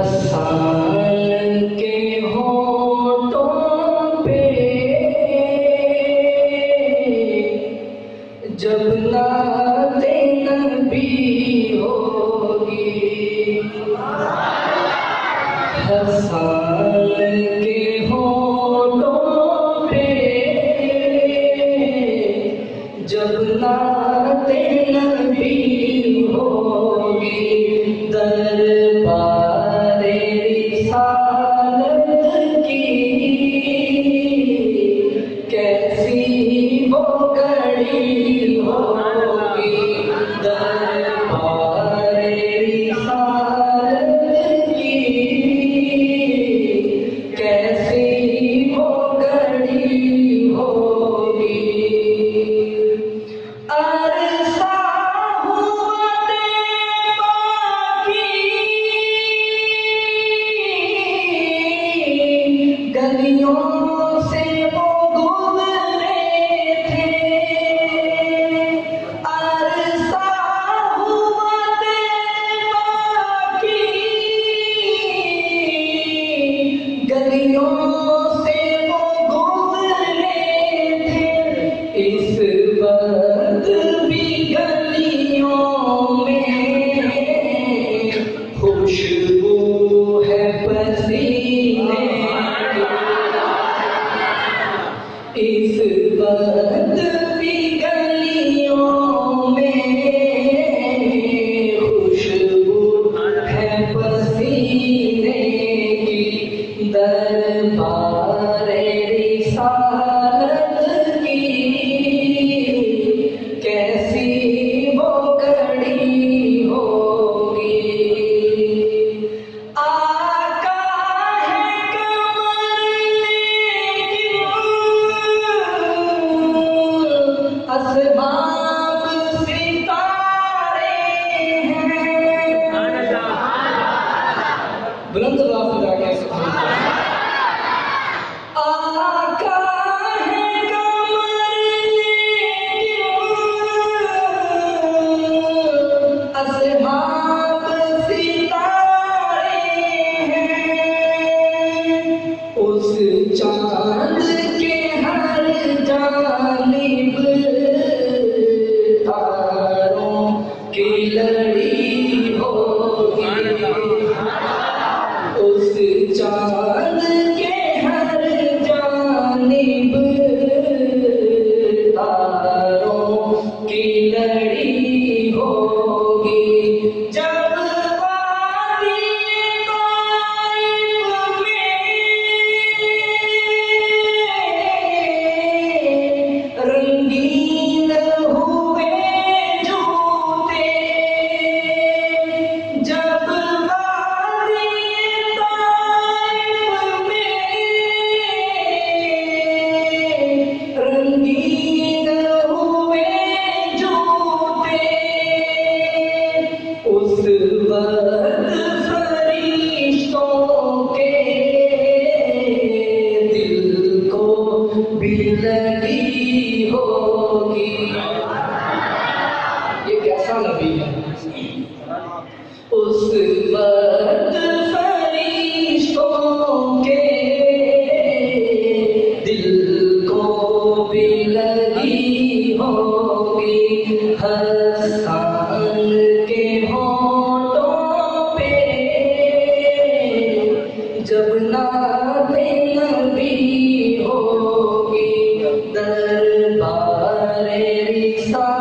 हसन के होठों पे जब नाते नबी होगी, हसन के होठों पे जब नाते नबी होगी, दरबारे रिसालत की कैसी वो घड़ी होगी, दरबारे रिसालत की कैसी वो घड़ी होगी। अरसा हुआ गलियों से वो गुजरे थे, अरसा हुआ बाकी गलियों से वो गुजरे थे। इस वक्त भी गलियों में खुशबू है पसीने, इस वक्त भी गलियों में खुशबू है पसीने की, दरबारे रिसालत की कैसी वो घड़ी होगी। आका है असबाब सितारे हैं, बुलंद आवाज में जाके आका है असबाब सितारे हैं, उस चांद के हर जानिब तारों की लड़ी होगी, उस चांद के हर जानिब तारों की लड़ी होगी। जब वादी ताइफ में रंगीन हुए जूते, जब वादी ताइफ में रंगीन हुए जूते, उस वक्त फरिश्तों के दिल को भी लगी होगी। ये कैसा नबी है। उस वक्त फरिश्तों के दिल को भी लगी होगी, हसन के होठों पे जब नाते नबी होगी, दरबारे रिसालत